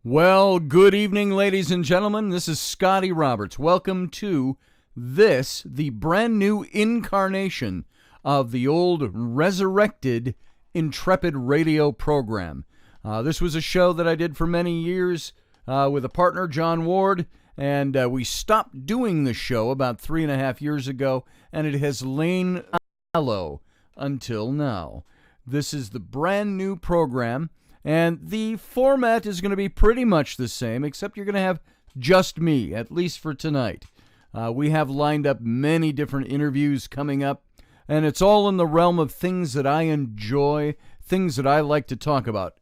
Well, good evening, ladies and gentlemen. This is Scotty Roberts. Welcome to this, the brand new incarnation of the old resurrected Intrepid Radio Program. This was a show that I did for many years with a partner, John Ward, and we stopped doing the show about 3.5 years ago, and it has lain fallow until now. This is the brand new program. And the format is going to be pretty much the same, except you're going to have just me, at least for tonight. We have lined up many different interviews coming up, and it's all in the realm of things that I enjoy, things that I like to talk about.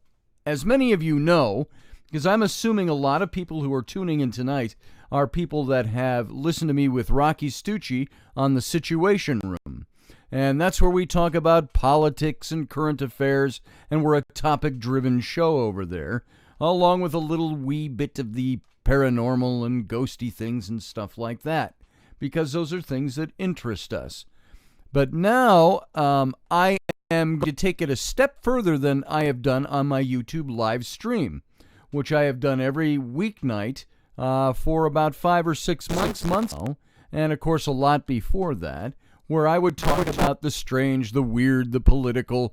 As many of you know, because I'm assuming a lot of people who are tuning in tonight are people that have listened to me with Rocky Stucci on the Situation Room. And that's where we talk about politics and current affairs, and we're a topic-driven show over there, along with a little wee bit of the paranormal and ghosty things and stuff like that, because those are things that interest us. But now, I am going to take it a step further than I have done on my YouTube live stream, which I have done every weeknight for about 5 or 6 months now, and of course a lot before that, where I would talk about the strange, the weird, the political.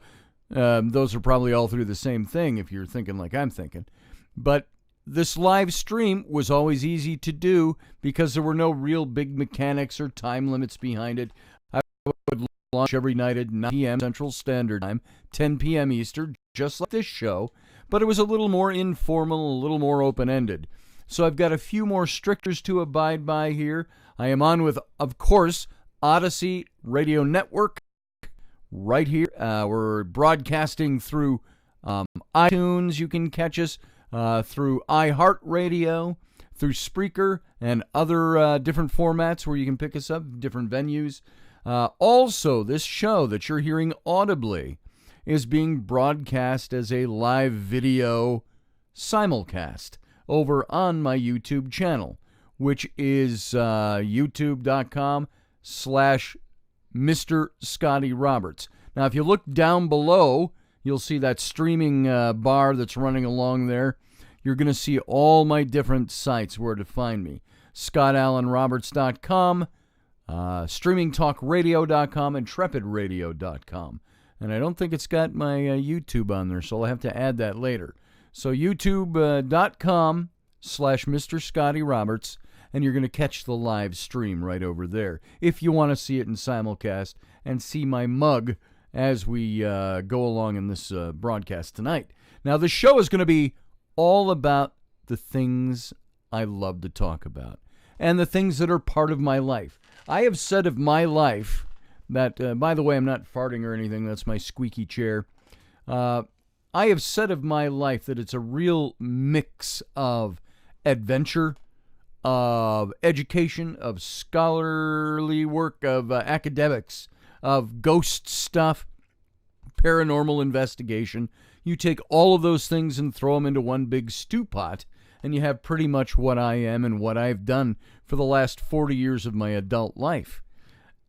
Those are probably all through the same thing if you're thinking like I'm thinking. But this live stream was always easy to do because there were no real big mechanics or time limits behind it. I would launch every night at 9 p.m. Central Standard Time, 10 p.m. Eastern, just like this show. But it was a little more informal, a little more open-ended. So I've got a few more strictures to abide by here. I am on with, of course, ODYSY Radio Network right here. We're broadcasting through iTunes. You can catch us through iHeartRadio, through Spreaker, and other different formats where you can pick us up, different venues. Also, this show that you're hearing audibly is being broadcast as a live video simulcast over on my YouTube channel, which is youtube.com/Mr. Scotty Roberts. Now, if you look down below, you'll see that streaming bar that's running along there. You're going to see all my different sites where to find me. ScottAllenRoberts.com, StreamingTalkRadio.com, IntrepidRadio.com. And I don't think it's got my YouTube on there, so I'll have to add that later. So YouTube.com/Mr. Scotty Roberts. And you're going to catch the live stream right over there if you want to see it in simulcast and see my mug as we go along in this broadcast tonight. Now, the show is going to be all about the things I love to talk about and the things that are part of my life. I have said of my life that, by the way, I'm not farting or anything. That's my squeaky chair. I have said of my life that it's a real mix of adventure, of education, of scholarly work, of academics, of ghost stuff, paranormal investigation. You take all of those things and throw them into one big stew pot, and you have pretty much what I am and what I've done for the last 40 years of my adult life.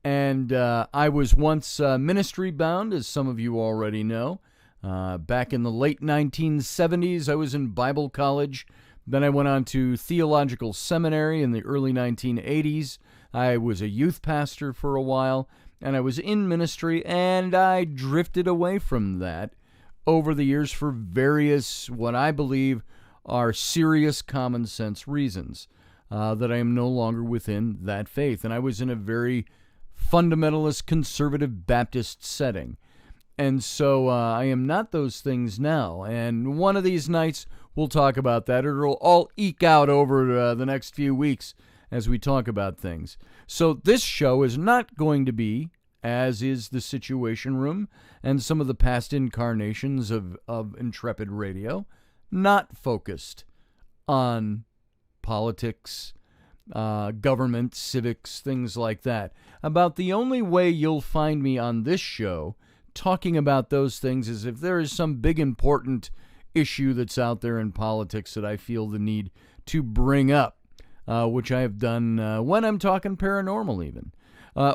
And I was once ministry bound, as some of you already know. Back in the late 1970s, I was in Bible college. Then I went on to theological seminary in the early 1980s. I was a youth pastor for a while, and I was in ministry, and I drifted away from that over the years for various, what I believe are serious common sense reasons, that I am no longer within that faith. And I was in a very fundamentalist, conservative Baptist setting. And so I am not those things now. And one of these nights, we'll talk about that. It'll all eke out over the next few weeks as we talk about things. So this show is not going to be, as is the Situation Room and some of the past incarnations of Intrepid Radio, not focused on politics, government, civics, things like that. About the only way you'll find me on this show talking about those things is if there is some big important issue that's out there in politics that I feel the need to bring up, which I have done when I'm talking paranormal even.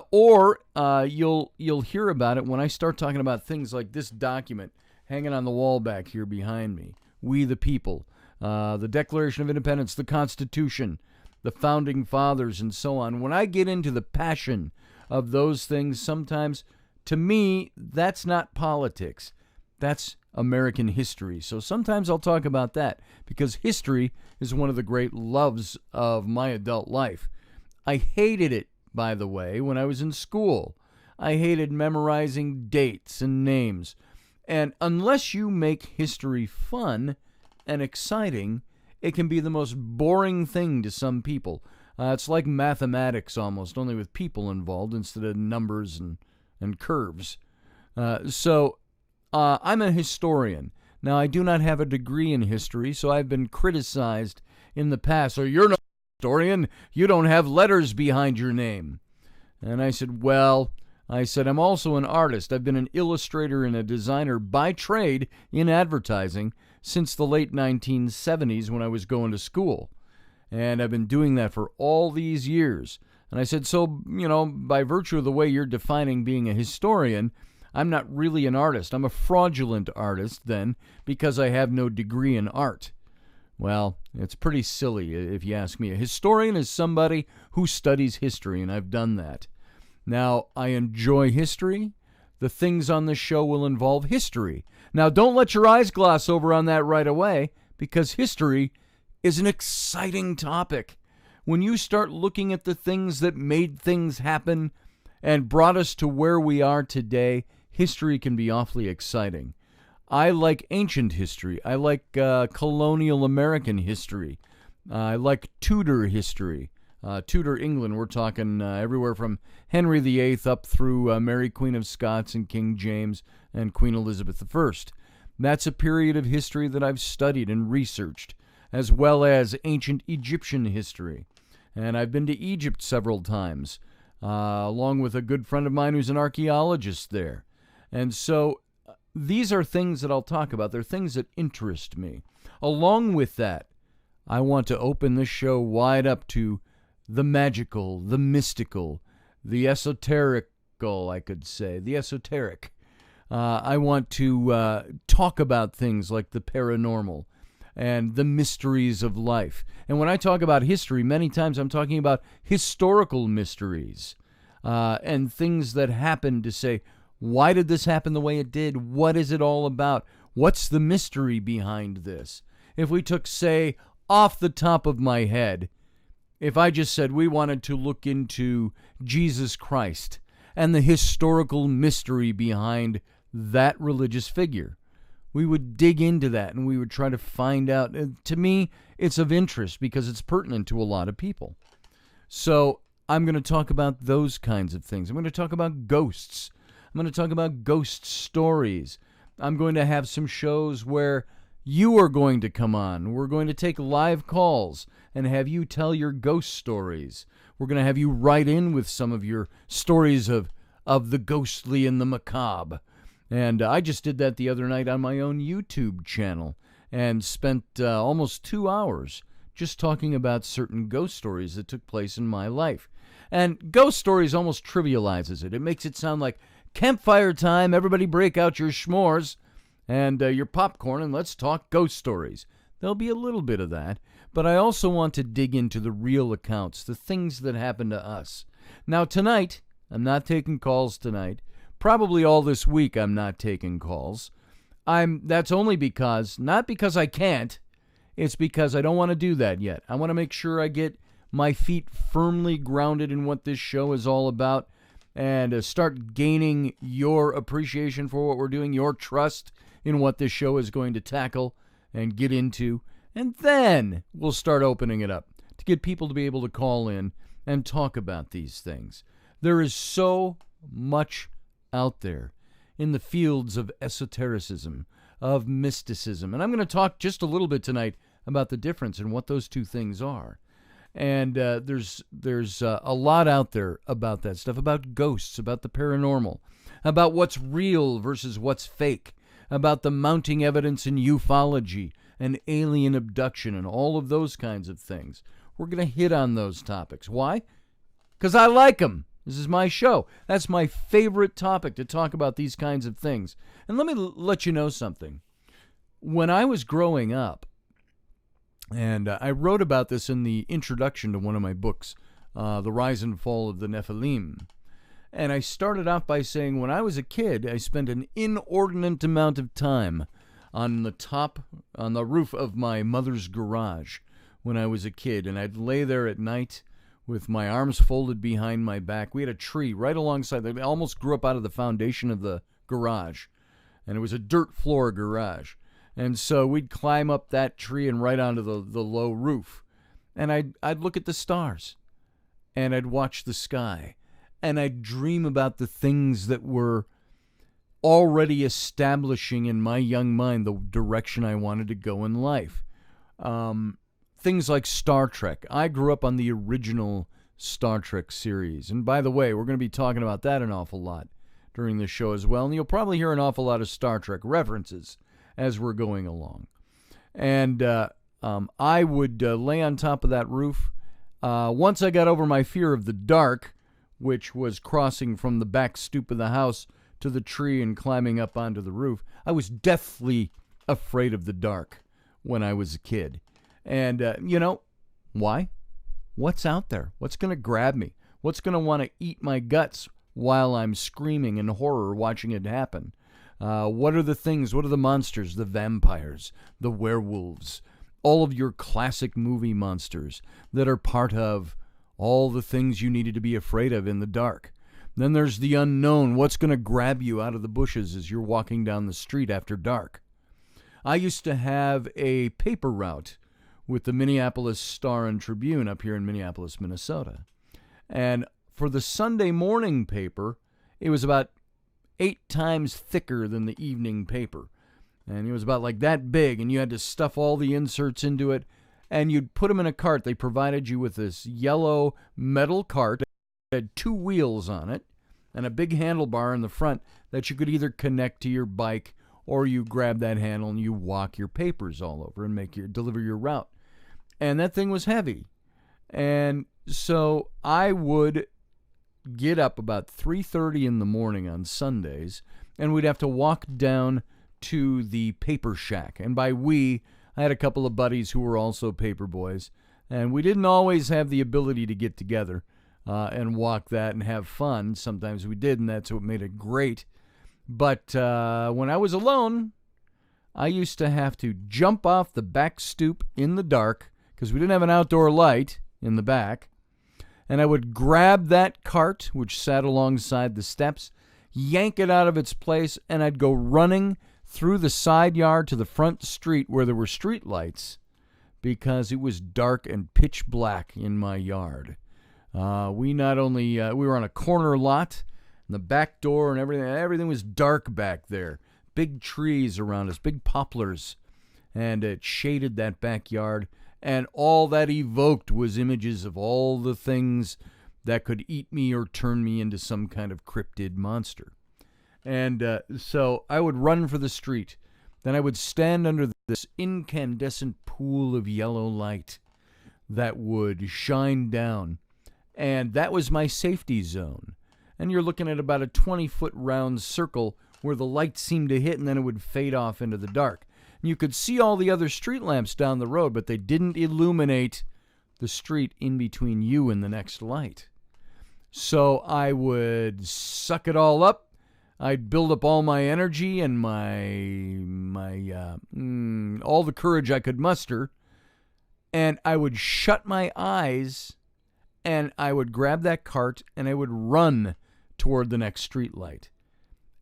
Or you'll hear about it when I start talking about things like this document hanging on the wall back here behind me, We the People, the Declaration of Independence, the Constitution, the Founding Fathers, and so on. When I get into the passion of those things, sometimes, to me, that's not politics. That's American history. So sometimes I'll talk about that, because history is one of the great loves of my adult life. I hated it, by the way, when I was in school. I hated memorizing dates and names. And unless you make history fun and exciting, it can be the most boring thing to some people. It's like mathematics almost, only with people involved instead of numbers and curves. So I'm a historian. Now, I do not have a degree in history, so I've been criticized in the past. So you're not a historian. You don't have letters behind your name. And I said, I'm also an artist. I've been an illustrator and a designer by trade in advertising since the late 1970s when I was going to school. And I've been doing that for all these years. And I said, so, by virtue of the way you're defining being a historian, I'm not really an artist. I'm a fraudulent artist then, because I have no degree in art. Well, it's pretty silly if you ask me. A historian is somebody who studies history, and I've done that. Now, I enjoy history. The things on this show will involve history. Now, don't let your eyes gloss over on that right away, because history is an exciting topic. When you start looking at the things that made things happen and brought us to where we are today, history can be awfully exciting. I like ancient history. I like colonial American history. I like Tudor history. Tudor England, we're talking everywhere from Henry VIII up through Mary Queen of Scots and King James and Queen Elizabeth I. That's a period of history that I've studied and researched, as well as ancient Egyptian history. And I've been to Egypt several times, along with a good friend of mine who's an archaeologist there. And so these are things that I'll talk about. They're things that interest me. Along with that, I want to open this show wide up to the magical, the mystical, the esoterical, I could say, the esoteric. I want to talk about things like the paranormal and the mysteries of life. And when I talk about history, many times I'm talking about historical mysteries and things that happened to say, why did this happen the way it did? What is it all about? What's the mystery behind this? If we took, say, off the top of my head, if I just said we wanted to look into Jesus Christ and the historical mystery behind that religious figure, we would dig into that and we would try to find out. To me, it's of interest because it's pertinent to a lot of people. So I'm going to talk about those kinds of things. I'm going to talk about ghosts. I'm going to talk about ghost stories. I'm going to have some shows where you are going to come on. We're going to take live calls and have you tell your ghost stories. We're going to have you write in with some of your stories of the ghostly and the macabre. And I just did that the other night on my own YouTube channel and spent almost 2 hours just talking about certain ghost stories that took place in my life. And ghost stories almost trivializes it. It makes it sound like campfire time, everybody break out your s'mores and your popcorn and let's talk ghost stories. There'll be a little bit of that, but I also want to dig into the real accounts, the things that happened to us. Now tonight, I'm not taking calls tonight. Probably all this week I'm not taking calls. That's only because, not because I can't, it's because I don't want to do that yet. I want to make sure I get my feet firmly grounded in what this show is all about and start gaining your appreciation for what we're doing, your trust in what this show is going to tackle and get into. And then we'll start opening it up to get people to be able to call in and talk about these things. There is so much out there in the fields of esotericism, of mysticism. And I'm going to talk just a little bit tonight about the difference and what those two things are. And there's a lot out there about that stuff, about ghosts, about the paranormal, about what's real versus what's fake, about the mounting evidence in ufology and alien abduction and all of those kinds of things. We're going to hit on those topics. Why? Because I like them. This is my show. That's my favorite topic, to talk about these kinds of things. And let me let you know something. When I was growing up, And I wrote about this in the introduction to one of my books, The Rise and Fall of the Nephilim. And I started out by saying when I was a kid, I spent an inordinate amount of time on the roof of my mother's garage when I was a kid. And I'd lay there at night with my arms folded behind my back. We had a tree right alongside. I almost grew up out of the foundation of the garage. And it was a dirt floor garage. And so we'd climb up that tree and right onto the low roof. And I'd look at the stars. And I'd watch the sky. And I'd dream about the things that were already establishing in my young mind the direction I wanted to go in life. Things like Star Trek. I grew up on the original Star Trek series. And by the way, we're going to be talking about that an awful lot during the show as well. And you'll probably hear an awful lot of Star Trek references as we're going along. And I would lay on top of that roof. Once I got over my fear of the dark, which was crossing from the back stoop of the house to the tree and climbing up onto the roof, I was deathly afraid of the dark when I was a kid. And, why? What's out there? What's going to grab me? What's going to want to eat my guts while I'm screaming in horror watching it happen? What are the things? What are the monsters? The vampires, the werewolves, all of your classic movie monsters that are part of all the things you needed to be afraid of in the dark. Then there's the unknown. What's going to grab you out of the bushes as you're walking down the street after dark? I used to have a paper route with the Minneapolis Star and Tribune up here in Minneapolis, Minnesota. And for the Sunday morning paper, it was about 8 times thicker than the evening paper. And it was about like that big, and you had to stuff all the inserts into it, and you'd put them in a cart. They provided you with this yellow metal cart that had 2 wheels on it and a big handlebar in the front that you could either connect to your bike or you grab that handle and you walk your papers all over and deliver your route. And that thing was heavy. And so I would get up about 3:30 in the morning on Sundays, and we'd have to walk down to the paper shack. And by we, I had a couple of buddies who were also paper boys, and we didn't always have the ability to get together and walk that and have fun. Sometimes we did, and that's what made it great. But when I was alone, I used to have to jump off the back stoop in the dark because we didn't have an outdoor light in the back. And I would grab that cart, which sat alongside the steps, yank it out of its place, and I'd go running through the side yard to the front street where there were street lights because it was dark and pitch black in my yard. We were on a corner lot, and the back door and everything was dark back there. Big trees around us, big poplars, and it shaded that backyard. And all that evoked was images of all the things that could eat me or turn me into some kind of cryptid monster. And so I would run for the street. Then I would stand under this incandescent pool of yellow light that would shine down. And that was my safety zone. And you're looking at about a 20-foot round circle where the light seemed to hit, and then it would fade off into the dark. And you could see all the other street lamps down the road, but they didn't illuminate the street in between you and the next light. So I would suck it all up. I'd build up all my energy and all the courage I could muster, and I would shut my eyes, and I would grab that cart, and I would run toward the next street light.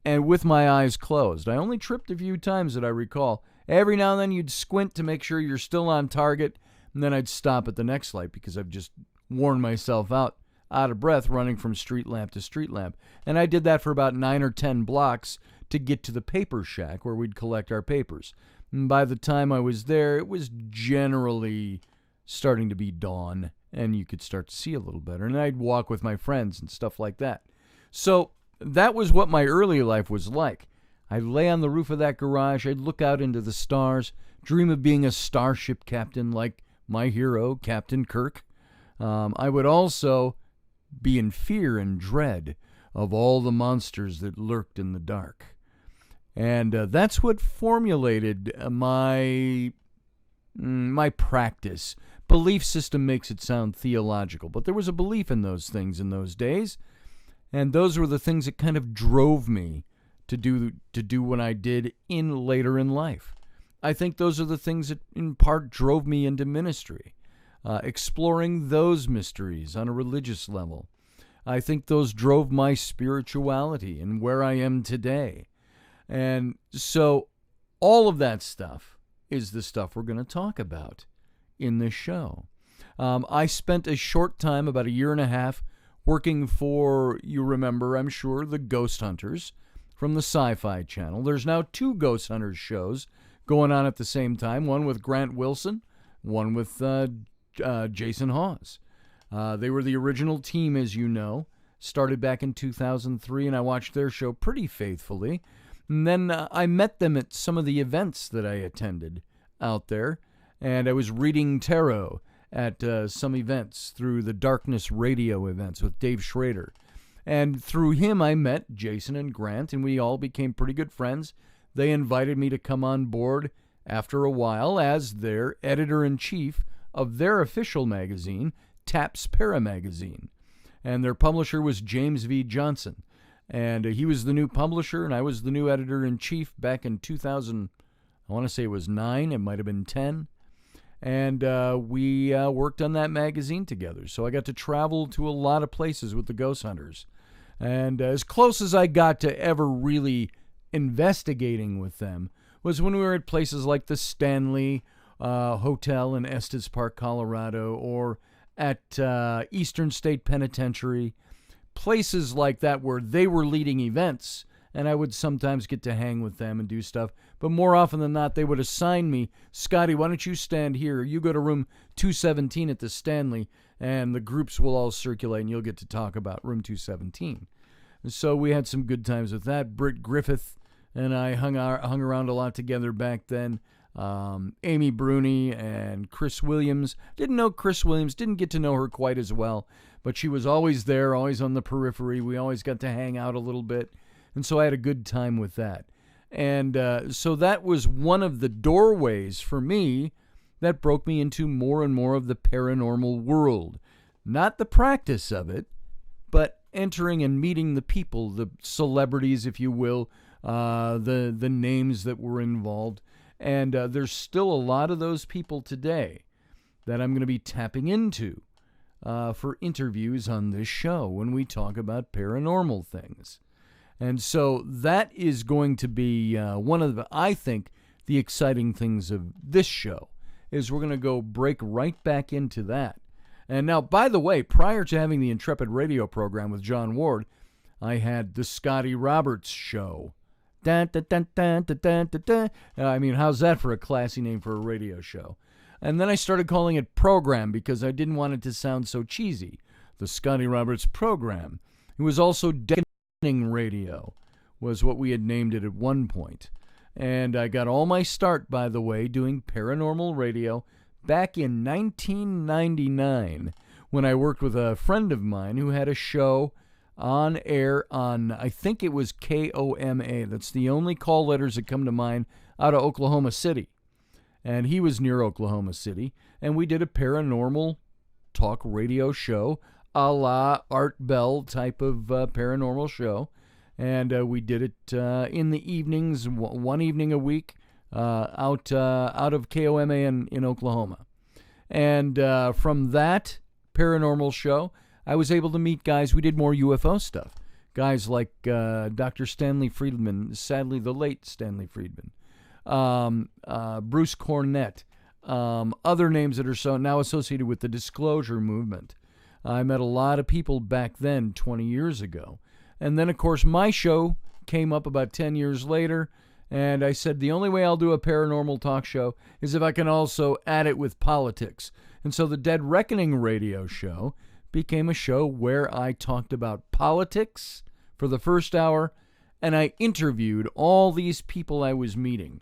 And with my eyes closed. I only tripped a few times that I recall. Every now and then you'd squint to make sure you're still on target, and then I'd stop at the next light because I've just worn myself out of breath running from street lamp to street lamp. And I did that for about 9 or 10 blocks to get to the paper shack where we'd collect our papers. And by the time I was there, it was generally starting to be dawn, and you could start to see a little better. And I'd walk with my friends and stuff like that. So that was what my early life was like. I'd lay on the roof of that garage. I'd look out into the stars, dream of being a starship captain like my hero, Captain Kirk. I would also be in fear and dread of all the monsters that lurked in the dark. And that's what formulated my my practice. Belief system makes it sound theological, but there was a belief in those things in those days, and those were the things that kind of drove me to do what I did later in life. I think those are the things that in part drove me into ministry, exploring those mysteries on a religious level. I think those drove my spirituality and where I am today. And so all of that stuff is the stuff we're going to talk about in this show. I spent a short time, about a year and a half, working for, you remember, I'm sure, the Ghost Hunters from the Sci-Fi Channel. There's now 2 Ghost Hunters shows going on at the same time, one with Grant Wilson, one with Jason Hawes. They were the original team, as you know, started back in 2003, and I watched their show pretty faithfully. And then I met them at some of the events that I attended out there, and I was reading tarot at some events through the Darkness Radio events with Dave Schrader. And through him, I met Jason and Grant, and we all became pretty good friends. They invited me to come on board after a while as their editor-in-chief of their official magazine, Taps Para Magazine. And their publisher was James V. Johnson. And he was the new publisher, and I was the new editor-in-chief back in 2000, I want to say it was 9, it might have been 10. And we worked on that magazine together. So I got to travel to a lot of places with the Ghost Hunters. And as close as I got to ever really investigating with them was when we were at places like the Stanley Hotel in Estes Park, Colorado, or at Eastern State Penitentiary, places like that where they were leading events, and I would sometimes get to hang with them and do stuff. But more often than not, they would assign me, Scotty, why don't you stand here? You go to room 217 at the Stanley, and the groups will all circulate, and you'll get to talk about room 217. And so we had some good times with that. Britt Griffith and I hung around a lot together back then. Amy Bruni and Chris Williams. Didn't know Chris Williams, didn't get to know her quite as well, but she was always there, always on the periphery. We always got to hang out a little bit, and so I had a good time with that. And so that was one of the doorways for me that broke me into more and more of the paranormal world. Not the practice of it, but entering and meeting the people, the celebrities, if you will, the names that were involved. And there's still a lot of those people today that I'm going to be tapping into for interviews on this show when we talk about paranormal things. And so that is going to be one of the, I think, the exciting things of this show, is we're going to go break right back into that. And now, by the way, prior to having the Intrepid Radio Program with John Ward, I had the Scotty Roberts Show. Dun, dun, dun, dun, dun, dun, dun, dun. I mean, how's that for a classy name for a radio show? And then I started calling it Program because I didn't want it to sound so cheesy. The Scotty Roberts Program. It was also Deckening Radio, was what we had named it at one point. And I got all my start, by the way, doing paranormal radio back in 1999 when I worked with a friend of mine who had a show on air on, I think it was KOMA. That's the only call letters that come to mind out of Oklahoma City. And he was near Oklahoma City. And we did a paranormal talk radio show, a la Art Bell type of paranormal show. And we did it in the evenings, one evening a week, out of KOMA in Oklahoma. And from that paranormal show, I was able to meet guys. We did more UFO stuff. Guys like Dr. Stanley Friedman, sadly the late Stanley Friedman, Bruce Cornett, other names that are so now associated with the disclosure movement. I met a lot of people back then, 20 years ago. And then, of course, my show came up about 10 years later, and I said the only way I'll do a paranormal talk show is if I can also add it with politics. And so the Dead Reckoning radio show became a show where I talked about politics for the first hour, and I interviewed all these people I was meeting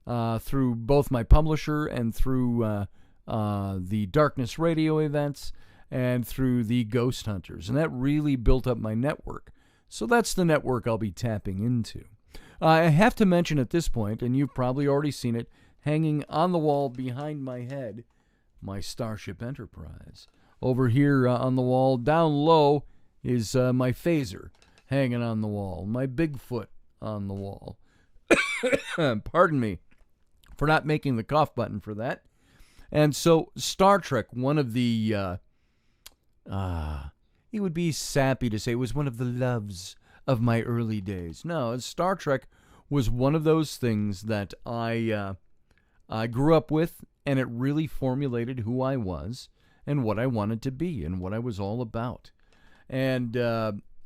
through both my publisher and through the Darkness Radio events and through the Ghost Hunters. And that really built up my network. So that's the network I'll be tapping into. I have to mention at this point, and you've probably already seen it, hanging on the wall behind my head, my Starship Enterprise. Over here on the wall, down low, is my phaser hanging on the wall, my Bigfoot on the wall. Pardon me for not making the cough button for that. And so Star Trek, one of the, it would be sappy to say it was one of the loves of my early days. No, Star Trek was one of those things that I grew up with, and it really formulated who I was and what I wanted to be and what I was all about. And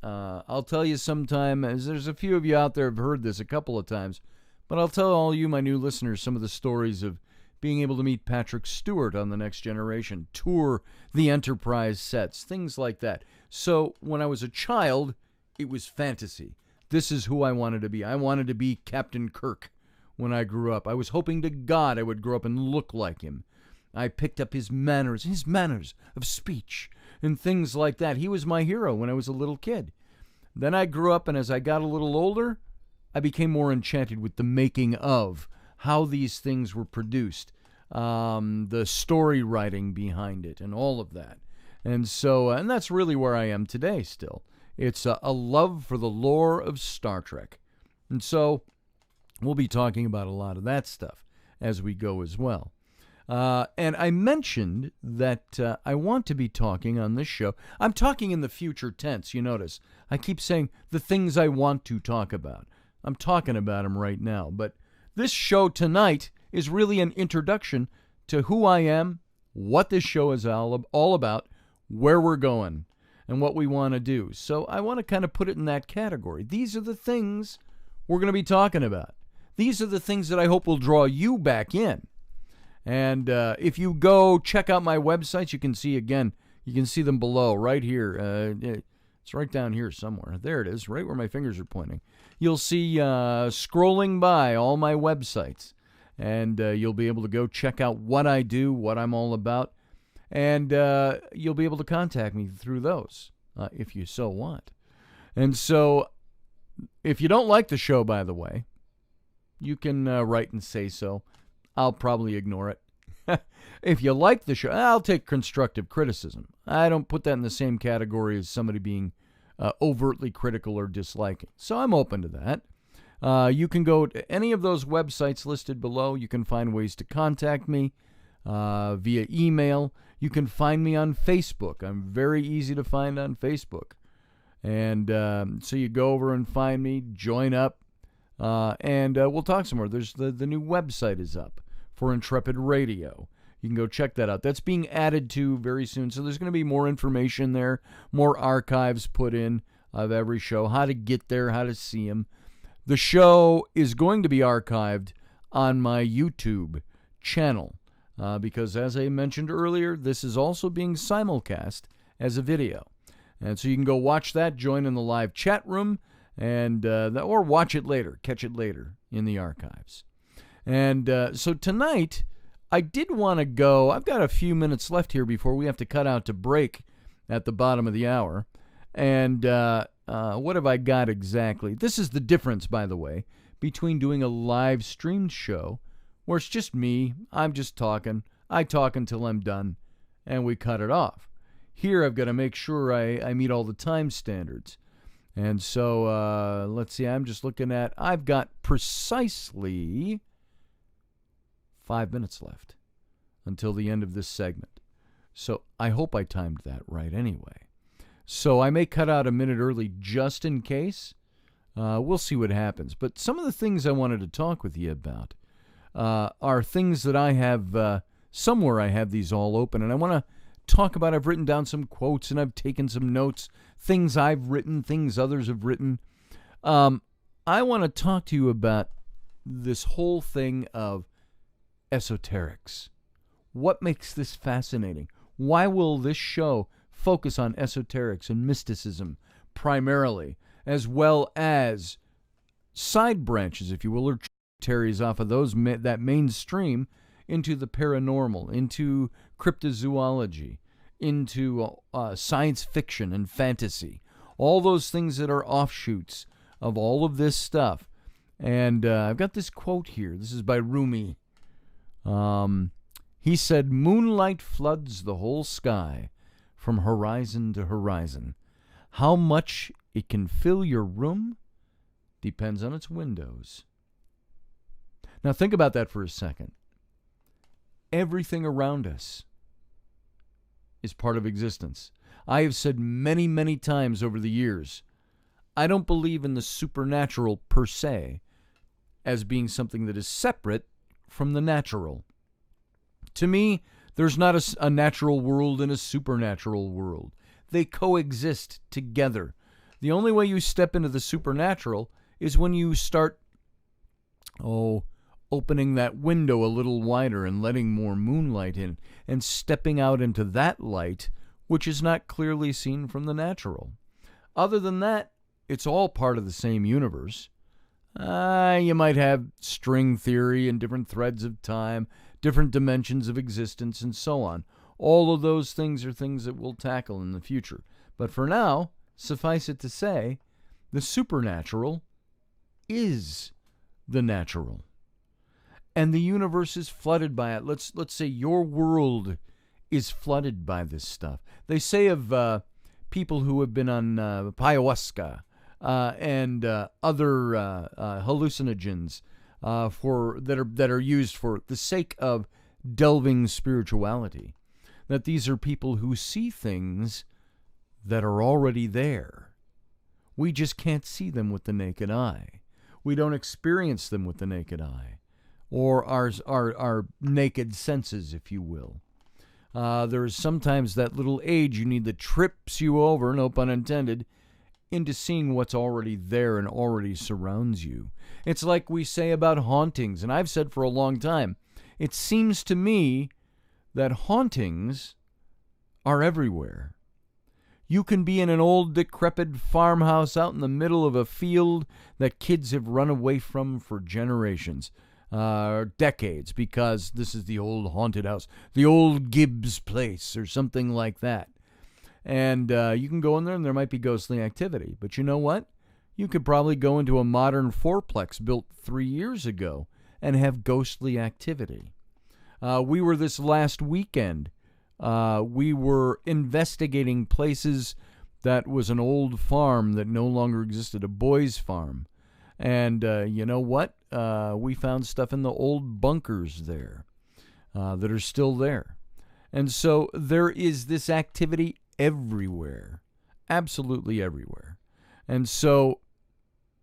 I'll tell you sometime, as there's a few of you out there who have heard this a couple of times, but I'll tell all you, my new listeners, some of the stories of being able to meet Patrick Stewart on The Next Generation, tour the Enterprise sets, things like that. So when I was a child, it was fantasy. This is who I wanted to be. I wanted to be Captain Kirk when I grew up. I was hoping to God I would grow up and look like him. I picked up his manners of speech, and things like that. He was my hero when I was a little kid. Then I grew up, and as I got a little older, I became more enchanted with the making of, how these things were produced, the story writing behind it, and all of that. And so, and that's really where I am today still. It's a love for the lore of Star Trek. And so we'll be talking about a lot of that stuff as we go as well. And I mentioned that I want to be talking on this show. I'm talking in the future tense, you notice. I keep saying the things I want to talk about. I'm talking about them right now. But this show tonight is really an introduction to who I am, what this show is all about, where we're going, and what we want to do. So I want to kind of put it in that category. These are the things we're going to be talking about. These are the things that I hope will draw you back in. And if you go check out my websites, you can see, again, you can see them below right here. It's right down here somewhere. There it is, right where my fingers are pointing. You'll see scrolling by all my websites. And you'll be able to go check out what I do, what I'm all about. And you'll be able to contact me through those if you so want. And so if you don't like the show, by the way, you can write and say so. I'll probably ignore it. If you like the show, I'll take constructive criticism. I don't put that in the same category as somebody being overtly critical or disliking. So I'm open to that. You can go to any of those websites listed below. You can find ways to contact me via email. You can find me on Facebook. I'm very easy to find on Facebook. And so you go over and find me, join up, and we'll talk some more. There's the new website is up for Intrepid Radio. You can go check that out. That's being added to very soon. So there's going to be more information there, more archives put in of every show, how to get there, how to see them. The show is going to be archived on my YouTube channel because, as I mentioned earlier, this is also being simulcast as a video. And so you can go watch that, join in the live chat room, and or watch it later, catch it later in the archives. And so tonight, I did want to go. I've got a few minutes left here before we have to cut out to break at the bottom of the hour. And what have I got exactly? This is the difference, by the way, between doing a live streamed show where it's just me, I'm just talking, I talk until I'm done, and we cut it off. Here I've got to make sure I meet all the time standards. And so let's see, I'm just looking at, I've got precisely 5 minutes left until the end of this segment. So I hope I timed that right anyway. So I may cut out a minute early just in case. We'll see what happens. But some of the things I wanted to talk with you about are things that I have, somewhere I have these all open. And I want to talk about, I've written down some quotes and I've taken some notes, things I've written, things others have written. I want to talk to you about this whole thing of esoterics. What makes this fascinating? Why will this show focus on esoterics and mysticism primarily, as well as side branches, if you will, or tributaries off of those, that mainstream into the paranormal, into cryptozoology, into science fiction and fantasy, all those things that are offshoots of all of this stuff. And I've got this quote here. This is by Rumi. He said, moonlight floods the whole sky from horizon to horizon. How much it can fill your room depends on its windows. Now think about that for a second. Everything around us is part of existence. I have said many, many times over the years, I don't believe in the supernatural per se as being something that is separate from the natural. To me, there's not a natural world and a supernatural world. They coexist together. The only way you step into the supernatural is when you start, opening that window a little wider and letting more moonlight in and stepping out into that light, which is not clearly seen from the natural. Other than that, it's all part of the same universe. You might have string theory and different threads of time, different dimensions of existence, and so on. All of those things are things that we'll tackle in the future. But for now, suffice it to say, the supernatural is the natural. And the universe is flooded by it. Let's say your world is flooded by this stuff. They say of people who have been on ayahuasca and other hallucinogens that are used for the sake of delving spirituality, that these are people who see things that are already there. We just can't see them with the naked eye. We don't experience them with the naked eye, or our naked senses, if you will. There is sometimes that little aid you need that trips you over, no pun intended, into seeing what's already there and already surrounds you. It's like we say about hauntings, and I've said for a long time, it seems to me that hauntings are everywhere. You can be in an old decrepit farmhouse out in the middle of a field that kids have run away from for generations, decades, because this is the old haunted house, the old Gibbs place or something like that. And you can go in there and there might be ghostly activity. But you know what? You could probably go into a modern fourplex built 3 years ago and have ghostly activity. We were this last weekend. We were investigating places that was an old farm that no longer existed, a boys' farm. And you know what? We found stuff in the old bunkers there that are still there. And so there is this activity everywhere, absolutely everywhere. And so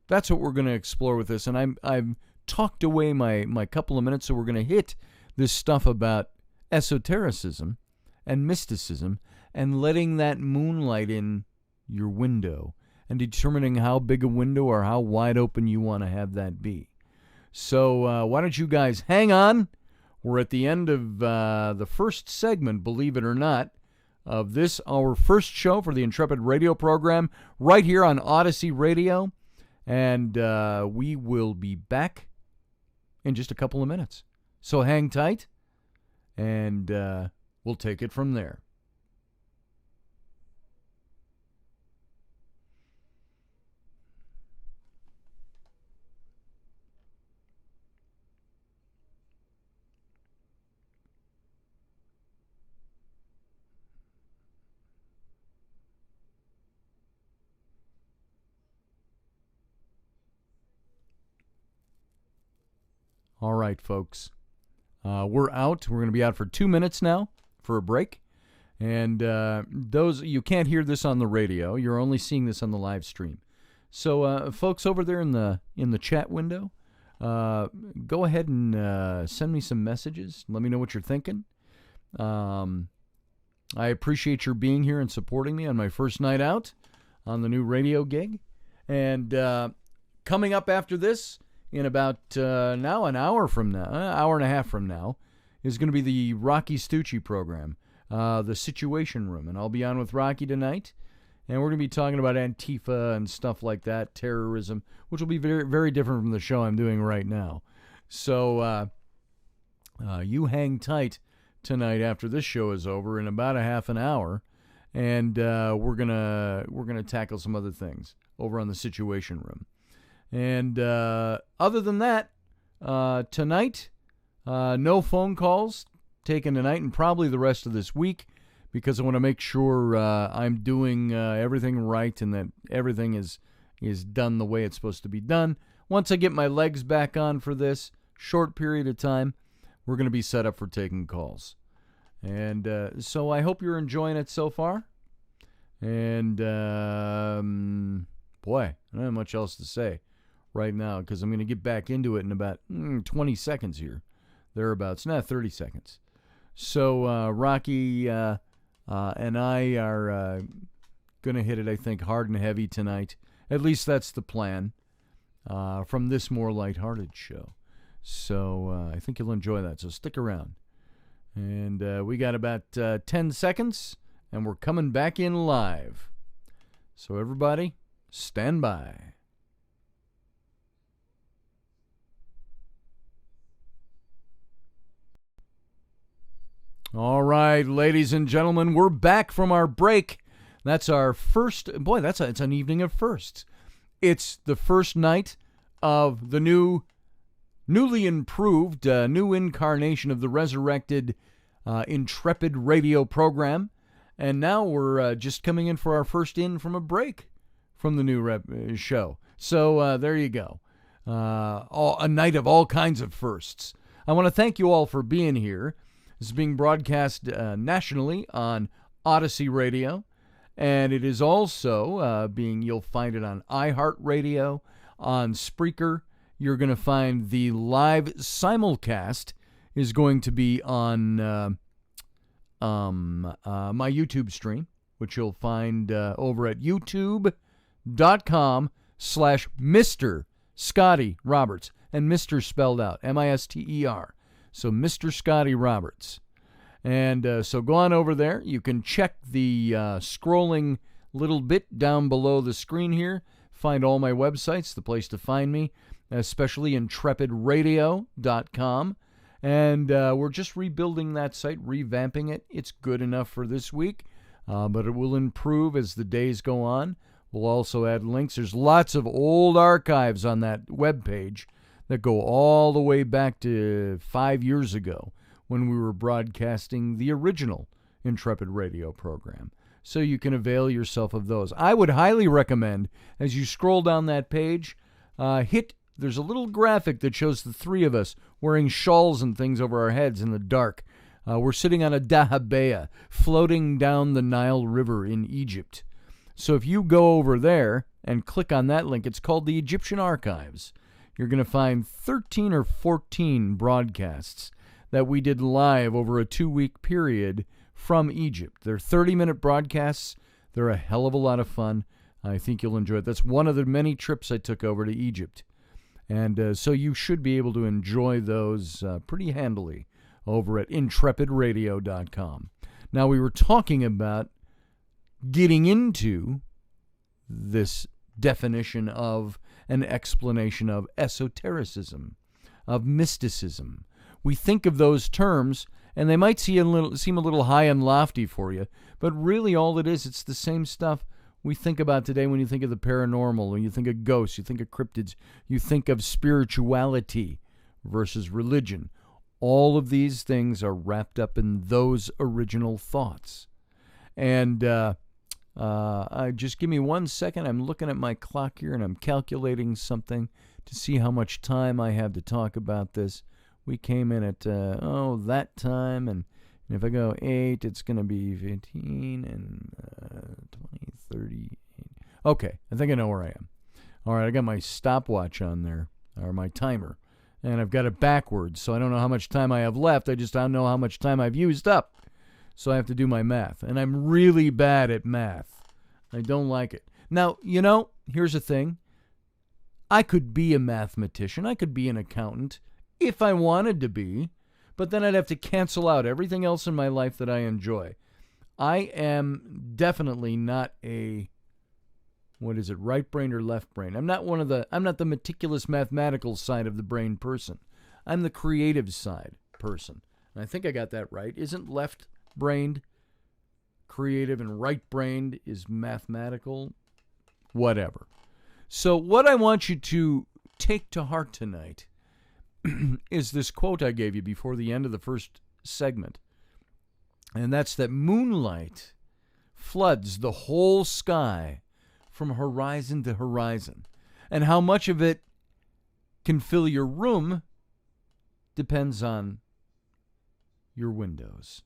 that's what we're going to explore with this. And I've talked away my couple of minutes, so we're going to hit this stuff about esotericism and mysticism and letting that moonlight in your window and determining how big a window or how wide open you want to have that be. So why don't you guys hang on? We're at the end of the first segment, believe it or not, of this, our first show for the Intrepid Radio Program, right here on ODYSY Radio. And we will be back in just a couple of minutes. So hang tight, and we'll take it from there. All right, folks. We're out. We're going to be out for 2 minutes now for a break. And those you can't hear this on the radio. You're only seeing this on the live stream. So, folks over there in the chat window, go ahead and send me some messages. Let me know what you're thinking. I appreciate your being here and supporting me on my first night out on the new radio gig. And coming up after this, in about now an hour and a half from now, is going to be the Rocky Stucci program, the Situation Room. And I'll be on with Rocky tonight, and we're going to be talking about Antifa and stuff like that, terrorism, which will be very, very different from the show I'm doing right now. So you hang tight tonight after this show is over in about a half an hour, and we're gonna tackle some other things over on the Situation Room. And other than that, tonight No phone calls taken tonight and probably the rest of this week, because I want to make sure I'm doing everything right and that everything is done the way it's supposed to be done. Once I get my legs back on for this short period of time, we're going to be set up for taking calls. And so I hope you're enjoying it so far. And, boy, I don't have much else to say right now, because I'm going to get back into it in about 20 seconds here, thereabouts. Not 30 seconds. So Rocky and I are going to hit it, I think, hard and heavy tonight. At least that's the plan from this more lighthearted show. So I think you'll enjoy that. So stick around. And we got about 10 seconds, and we're coming back in live. So everybody, stand by. All right, ladies and gentlemen, we're back from our break. That's our first, boy, it's an evening of firsts. It's the first night of the newly improved, new incarnation of the resurrected Intrepid Radio Program. And now we're just coming in for our first in from a break from the new show. So there you go. A night of all kinds of firsts. I want to thank you all for being here. This is being broadcast nationally on ODYSY Radio, and it is also you'll find it on iHeartRadio, on Spreaker. You're going to find the live simulcast is going to be on my YouTube stream, which you'll find over at youtube.com/Mr. Scotty Roberts, and Mr. spelled out, M-I-S-T-E-R. So Mr. Scotty Roberts. And so go on over there. You can check the scrolling little bit down below the screen here. Find all my websites, the place to find me, especially intrepidradio.com. And we're just rebuilding that site, revamping it. It's good enough for this week, but it will improve as the days go on. We'll also add links. There's lots of old archives on that webpage that go all the way back to 5 years ago when we were broadcasting the original Intrepid Radio Program. So you can avail yourself of those. I would highly recommend, as you scroll down that page, there's a little graphic that shows the three of us wearing shawls and things over our heads in the dark. We're sitting on a dahabeah, floating down the Nile River in Egypt. So if you go over there and click on that link, it's called the Egyptian Archives. You're going to find 13 or 14 broadcasts that we did live over a 2-week period from Egypt. They're 30-minute broadcasts. They're a hell of a lot of fun. I think you'll enjoy it. That's one of the many trips I took over to Egypt. And so you should be able to enjoy those pretty handily over at intrepidradio.com. Now, we were talking about getting into this definition of an explanation of esotericism, of mysticism. We think of those terms, and they might seem a little high and lofty for you, but really all it is, it's the same stuff we think about today when you think of the paranormal, when you think of ghosts, you think of cryptids, you think of spirituality versus religion. All of these things are wrapped up in those original thoughts. And just give me 1 second. I'm looking at my clock here, and I'm calculating something to see how much time I have to talk about this. We came in at, that time, and if I go 8, it's going to be 15 and 20, 30. Okay, I think I know where I am. All right, I got my stopwatch on there, or my timer, and I've got it backwards, so I don't know how much time I have left. I just don't know how much time I've used up. So I have to do my math, and I'm really bad at math. I don't like it. Now, here's the thing. I could be a mathematician. I could be an accountant if I wanted to be, but then I'd have to cancel out everything else in my life that I enjoy. I am definitely not a, right brain or left brain? I'm not the meticulous mathematical side of the brain person. I'm the creative side person. And I think I got that right. Isn't left-brained creative and right-brained is mathematical? Whatever. So what I want you to take to heart tonight is this quote I gave you before the end of the first segment. And that's that moonlight floods the whole sky from horizon to horizon. And how much of it can fill your room depends on your windows.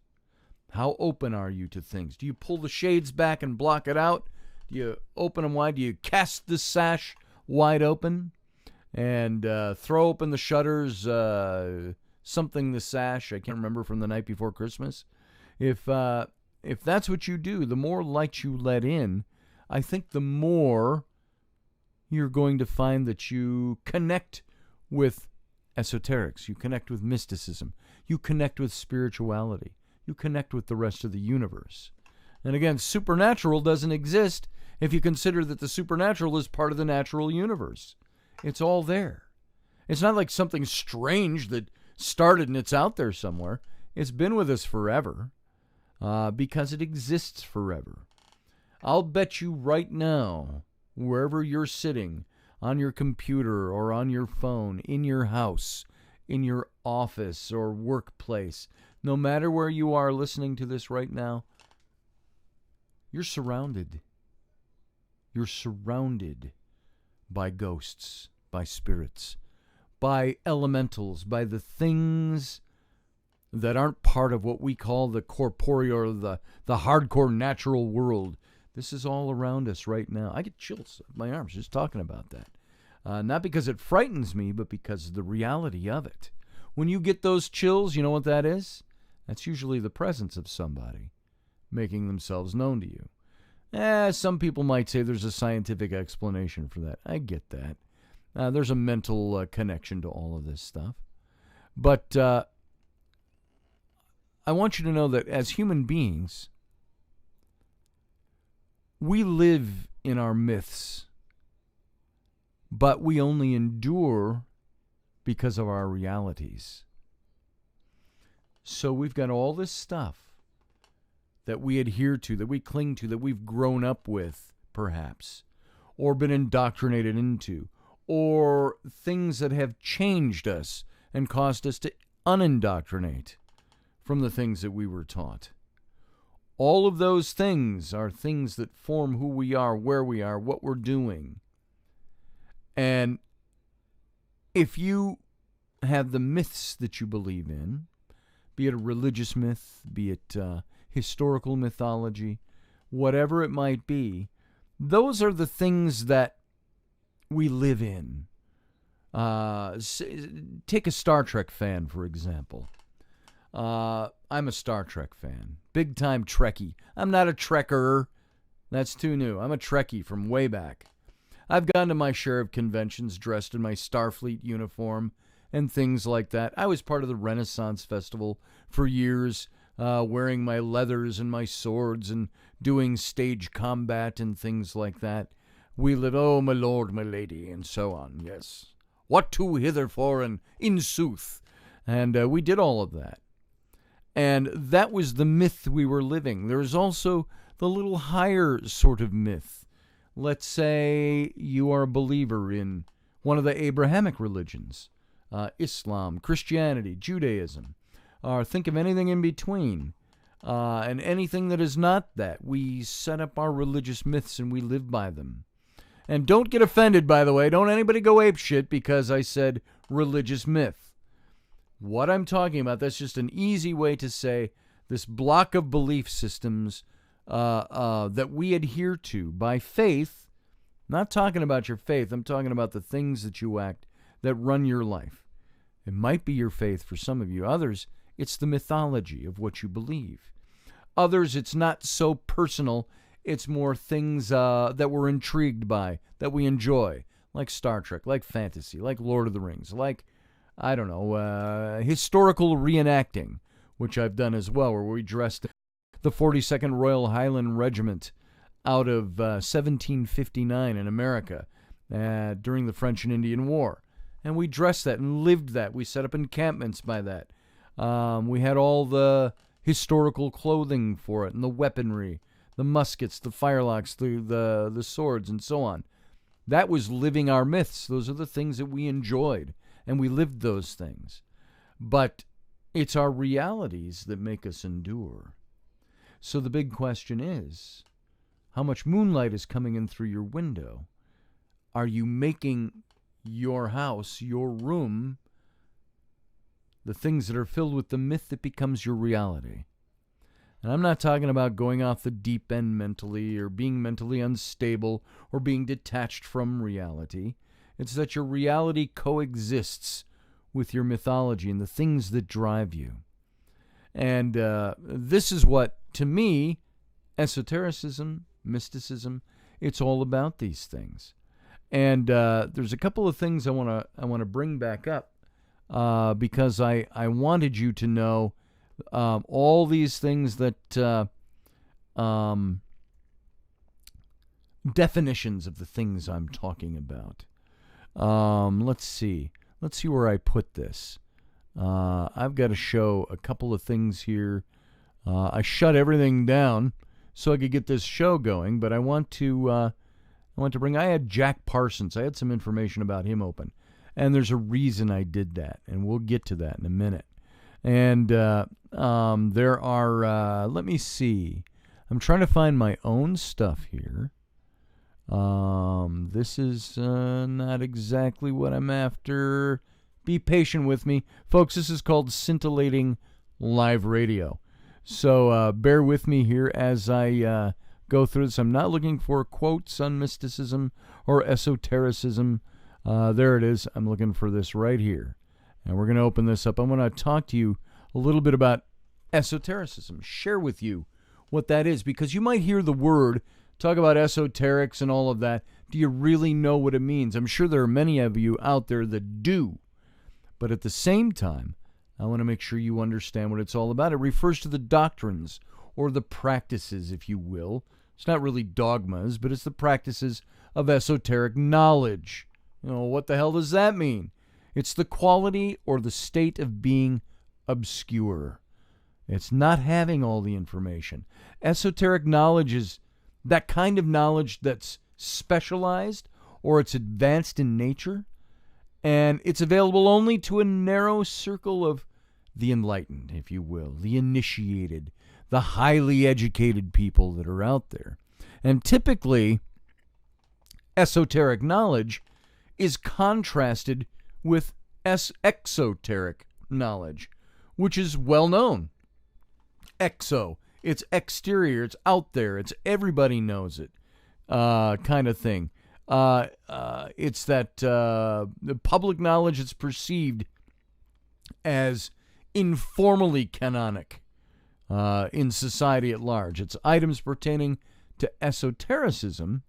How open are you to things? Do you pull the shades back and block it out? Do you open them wide? Do you cast the sash wide open and throw open the shutters, something the sash? I can't remember, from the night before Christmas. If that's what you do, the more light you let in, I think the more you're going to find that you connect with esoterics, you connect with mysticism, you connect with spirituality, you connect with the rest of the universe. And again, supernatural doesn't exist if you consider that the supernatural is part of the natural universe. It's all there. It's not like something strange that started and it's out there somewhere. It's been with us forever because it exists forever. I'll bet you right now, wherever you're sitting, on your computer or on your phone, in your house, in your office or workplace, no matter where you are listening to this right now, you're surrounded. You're surrounded by ghosts, by spirits, by elementals, by the things that aren't part of what we call the corporeal or the hardcore natural world. This is all around us right now. I get chills up my arms just talking about that. Not because it frightens me, but because of the reality of it. When you get those chills, you know what that is? That's usually the presence of somebody making themselves known to you. Some people might say there's a scientific explanation for that. I get that. There's a mental connection to all of this stuff. But I want you to know that as human beings, we live in our myths, but we only endure because of our realities. So we've got all this stuff that we adhere to, that we cling to, that we've grown up with, perhaps, or been indoctrinated into, or things that have changed us and caused us to unindoctrinate from the things that we were taught. All of those things are things that form who we are, where we are, what we're doing. And if you have the myths that you believe in, be it a religious myth, be it historical mythology, whatever it might be, those are the things that we live in. Take a Star Trek fan, for example. I'm a Star Trek fan. Big-time Trekkie. I'm not a Trekker. That's too new. I'm a Trekkie from way back. I've gone to my share of conventions dressed in my Starfleet uniform and things like that. I was part of the Renaissance Festival for years, wearing my leathers and my swords and doing stage combat and things like that. We lived, oh, my lord, my lady, and so on, yes. What to hither for, and in sooth. And we did all of that. And that was the myth we were living. There's also the little higher sort of myth. Let's say you are a believer in one of the Abrahamic religions, Islam, Christianity, Judaism, or think of anything in between, and anything that is not that. We set up our religious myths and we live by them. And don't get offended, by the way. Don't anybody go apeshit because I said religious myth. What I'm talking about, that's just an easy way to say this block of belief systems that we adhere to by faith. Not talking about your faith. I'm talking about the things that you act that run your life. It might be your faith for some of you. Others, it's the mythology of what you believe. Others, it's not so personal. It's more things that we're intrigued by, that we enjoy, like Star Trek, like fantasy, like Lord of the Rings, like, I don't know, historical reenacting, which I've done as well, where we dressed the 42nd Royal Highland Regiment out of 1759 in America during the French and Indian War. And we dressed that and lived that. We set up encampments by that. We had all the historical clothing for it and the weaponry, the muskets, the firelocks, the swords, and so on. That was living our myths. Those are the things that we enjoyed. and we lived those things. But it's our realities that make us endure. So the big question is, how much moonlight is coming in through your window? Are you making your house, your room, the things that are filled with the myth that becomes your reality? And I'm not talking about going off the deep end mentally or being mentally unstable or being detached from reality. It's that your reality coexists with your mythology and the things that drive you. And this is what, to me, esotericism, mysticism, it's all about these things. And there's a couple of things I want to bring back up because I wanted you to know all these things that definitions of the things I'm talking about. Let's see where I put this. I've got to show a couple of things here. I shut everything down so I could get this show going, but I want to bring. I had Jack Parsons. I had some information about him open, and there's a reason I did that, and we'll get to that in a minute. And there are, let me see. I'm trying to find my own stuff here. This is not exactly what I'm after. Be patient with me. Folks, this is called Scintillating Live Radio. So bear with me here as I go through this. I'm not looking for quotes on mysticism or esotericism. There it is. I'm looking for this right here. And we're going to open this up. I'm going to talk to you a little bit about esotericism, share with you what that is, because you might hear the word, talk about esoterics and all of that. Do you really know what it means? I'm sure there are many of you out there that do. But at the same time, I want to make sure you understand what it's all about. It refers to the doctrines or the practices, if you will. It's not really dogmas, but it's the practices of esoteric knowledge. You know, what the hell does that mean? It's the quality or the state of being obscure. It's not having all the information. Esoteric knowledge is that kind of knowledge that's specialized or it's advanced in nature, and it's available only to a narrow circle of the enlightened, if you will, the initiated, the highly educated people that are out there. And typically, esoteric knowledge is contrasted with exoteric knowledge, which is well known. Exo, it's exterior, it's out there, it's everybody knows it, kind of thing. It's that the public knowledge is perceived as informally canonic in society at large. It's items pertaining to esotericism,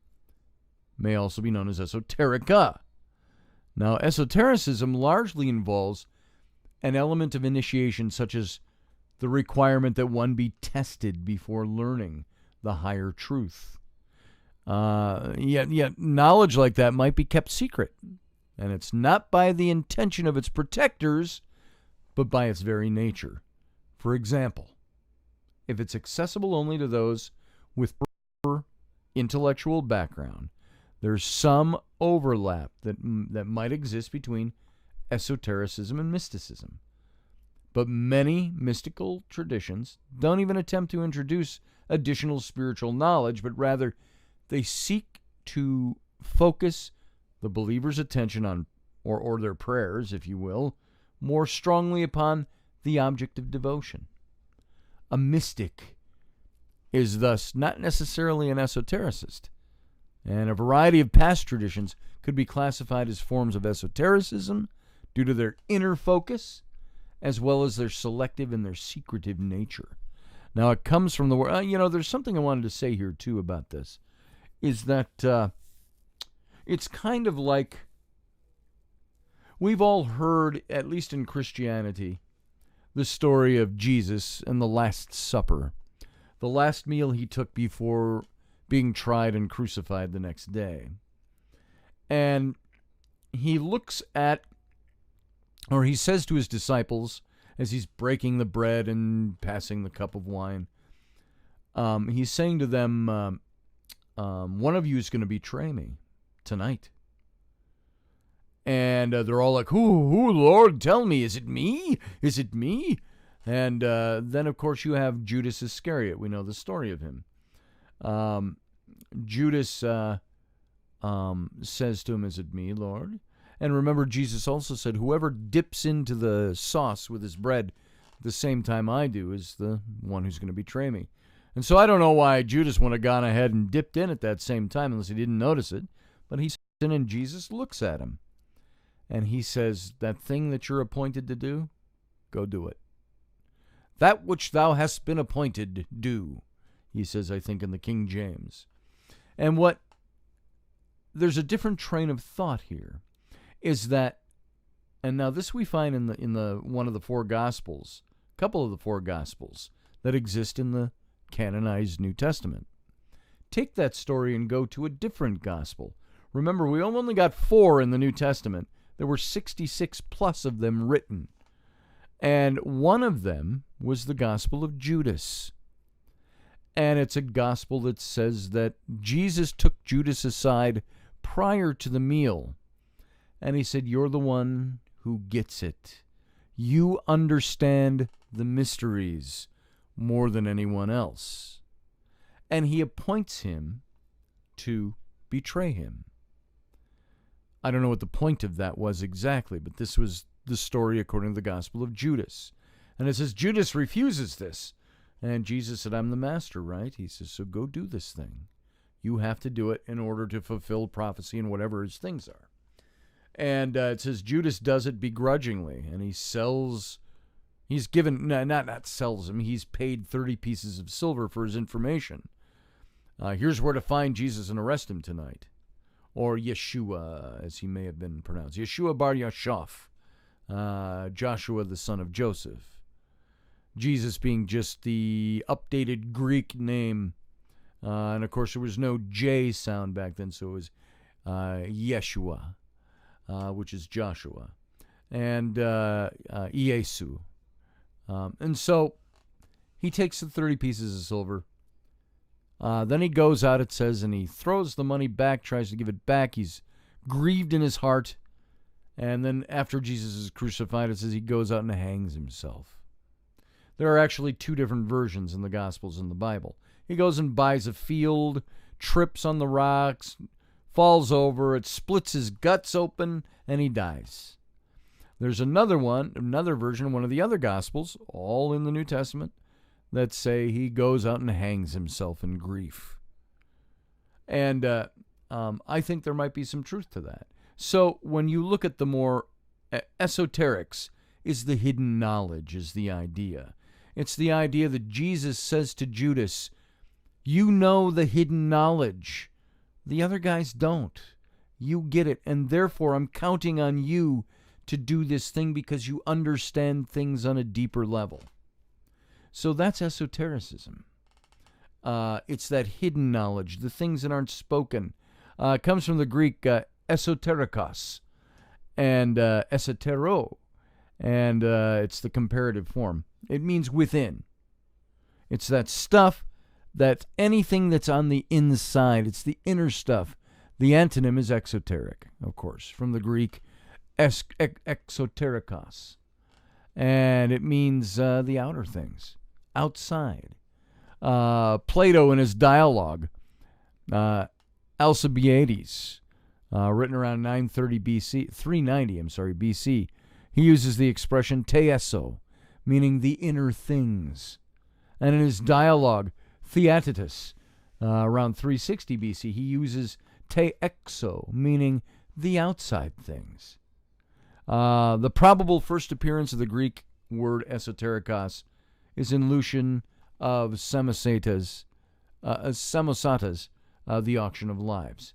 may also be known as esoterica. Now, esotericism largely involves an element of initiation, such as the requirement that one be tested before learning the higher truth. Yet knowledge like that might be kept secret, and it's not by the intention of its protectors, but by its very nature. For example, if it's accessible only to those with proper intellectual background, there's some overlap that might exist between esotericism and mysticism. But many mystical traditions don't even attempt to introduce additional spiritual knowledge, but rather they seek to focus the believer's attention on, or their prayers, if you will, more strongly upon the object of devotion. A mystic is thus not necessarily an esotericist, and a variety of past traditions could be classified as forms of esotericism due to their inner focus, as well as their selective and their secretive nature. Now, it comes from the word, there's something I wanted to say here, too, about this, is that it's kind of like, we've all heard, at least in Christianity, the story of Jesus and the Last Supper, the last meal he took before being tried and crucified the next day. And he looks at, or he says to his disciples, as he's breaking the bread and passing the cup of wine, he's saying to them, one of you is going to betray me tonight. And they're all like, who, Lord, tell me, is it me? Is it me? And then, of course, you have Judas Iscariot. We know the story of him. Judas says to him, is it me, Lord? And remember, Jesus also said, whoever dips into the sauce with his bread at the same time I do is the one who's going to betray me. And so I don't know why Judas would have gone ahead and dipped in at that same time unless he didn't notice it. But he's in, and Jesus looks at him. And he says, that thing that you're appointed to do, go do it. That which thou hast been appointed, do, he says, I think, in the King James. And there's a different train of thought here, is that, and now this we find in the one of the four Gospels, a couple of the four Gospels that exist in the canonized New Testament. Take that story and go to a different Gospel. Remember, we only got 4 in the New Testament. There were 66 plus of them written. And one of them was the Gospel of Judas. And it's a gospel that says that Jesus took Judas aside prior to the meal. And he said, you're the one who gets it. You understand the mysteries more than anyone else. And he appoints him to betray him. I don't know what the point of that was exactly, but this was the story according to the Gospel of Judas. And it says Judas refuses this. And Jesus said, I'm the master, right? He says, so go do this thing. You have to do it in order to fulfill prophecy and whatever his things are. And it says Judas does it begrudgingly, and he's given, not sells him, he's paid 30 pieces of silver for his information. Here's where to find Jesus and arrest him tonight. Or Yeshua, as he may have been pronounced. Yeshua bar Yashaf, Joshua the son of Joseph. Jesus being just the updated Greek name. And of course there was no J sound back then, so it was Yeshua, which is Joshua. And Iesu. And so he takes the 30 pieces of silver. Then he goes out, it says, and he throws the money back, tries to give it back. He's grieved in his heart. And then after Jesus is crucified, it says he goes out and hangs himself. There are actually 2 different versions in the Gospels in the Bible. He goes and buys a field, trips on the rocks, falls over, it splits his guts open, and he dies. There's another version, one of the other Gospels, all in the New Testament, that say he goes out and hangs himself in grief. And I think there might be some truth to that. So when you look at the more esoterics, is the hidden knowledge, is the idea. It's the idea that Jesus says to Judas, you know the hidden knowledge. The other guys don't. You get it, and therefore I'm counting on you to do this thing because you understand things on a deeper level. So that's esotericism. It's that hidden knowledge, the things that aren't spoken. It comes from the Greek esoterikos and esotero, and it's the comparative form. It means within. It's that stuff, that anything that's on the inside. It's the inner stuff. The antonym is exoteric, of course, from the Greek exoterikos. And it means the outer things, outside. Plato in his dialogue, Alcibiades, written around 390 BC, he uses the expression teeso, meaning the inner things. And in his dialogue, Theaetetus, around 360 BC, he uses teexo, meaning the outside things. The probable first appearance of the Greek word esoterikos is in Lucian of Samosates, The Auction of Lives.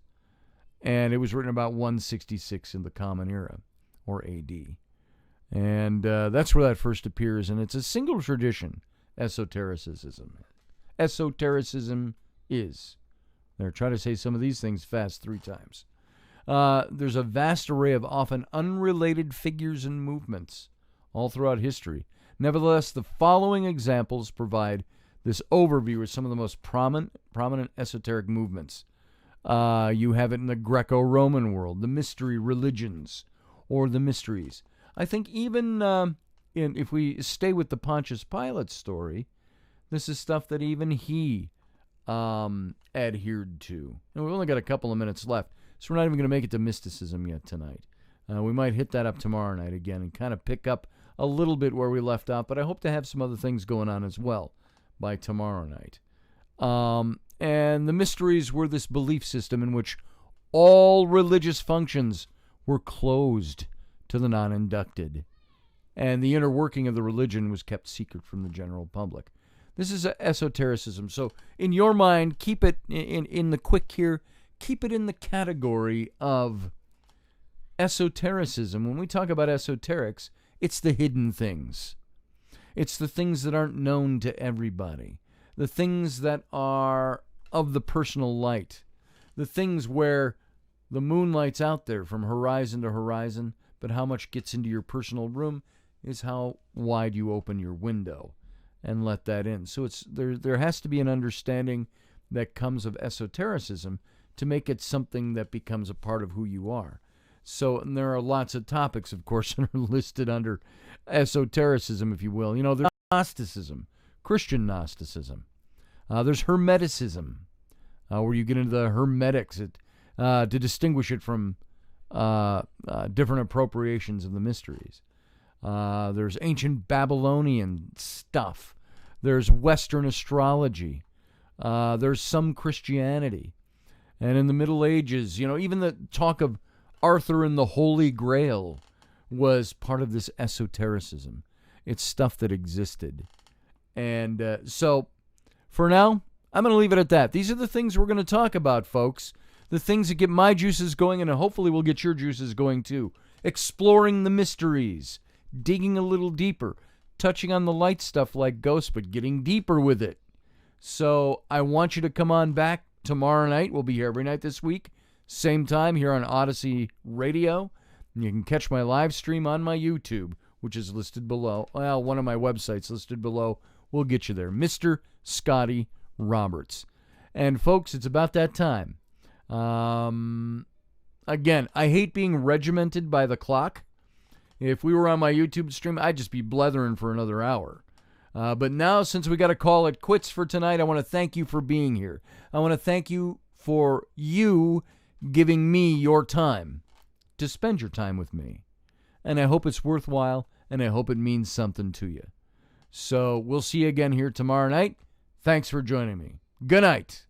And it was written about 166 in the Common Era, or AD. And that's where that first appears, and it's a single tradition, esotericism. Esotericism is. There, try to say some of these things fast 3 times. There's a vast array of often unrelated figures and movements all throughout history. Nevertheless, the following examples provide this overview of some of the most prominent esoteric movements. You have it in the Greco-Roman world, the mystery religions, or the mysteries. I think even if we stay with the Pontius Pilate story, this is stuff that even he adhered to. And we've only got a couple of minutes left, so we're not even going to make it to mysticism yet tonight. We might hit that up tomorrow night again and kind of pick up a little bit where we left off, but I hope to have some other things going on as well by tomorrow night. And the mysteries were this belief system in which all religious functions were closed to the non-inducted, and the inner working of the religion was kept secret from the general public. This is esotericism. So in your mind, keep it in the quick here, keep it in the category of esotericism. When we talk about esoterics, it's the hidden things. It's the things that aren't known to everybody. The things that are of the personal light. The things where the moonlight's out there from horizon to horizon, but how much gets into your personal room is how wide you open your window and let that in. So there has to be an understanding that comes of esotericism to make it something that becomes a part of who you are. So, and there are lots of topics, of course, that are listed under esotericism, if you will. You know, there's Gnosticism, Christian Gnosticism. There's Hermeticism, where you get into the Hermetics to distinguish it from different appropriations of the mysteries. There's ancient Babylonian stuff. There's Western astrology. There's some Christianity. And in the Middle Ages, you know, even the talk of Arthur and the Holy Grail was part of this esotericism. It's stuff that existed. And so, for now, I'm going to leave it at that. These are the things we're going to talk about, folks. The things that get my juices going, and hopefully will get your juices going too. Exploring the mysteries, digging a little deeper, touching on the light stuff like ghosts, but getting deeper with it. So I want you to come on back tomorrow night. We'll be here every night this week. Same time here on ODYSY Radio. You can catch my live stream on my YouTube, which is listed below. Well, one of my websites listed below will get you there. Mr. Scotty Roberts. And folks, it's about that time. Again, I hate being regimented by the clock. If we were on my YouTube stream, I'd just be blethering for another hour. But now, since we got to call it quits for tonight, I want to thank you for being here. I want to thank you for you giving me your time to spend your time with me. And I hope it's worthwhile, and I hope it means something to you. So we'll see you again here tomorrow night. Thanks for joining me. Good night.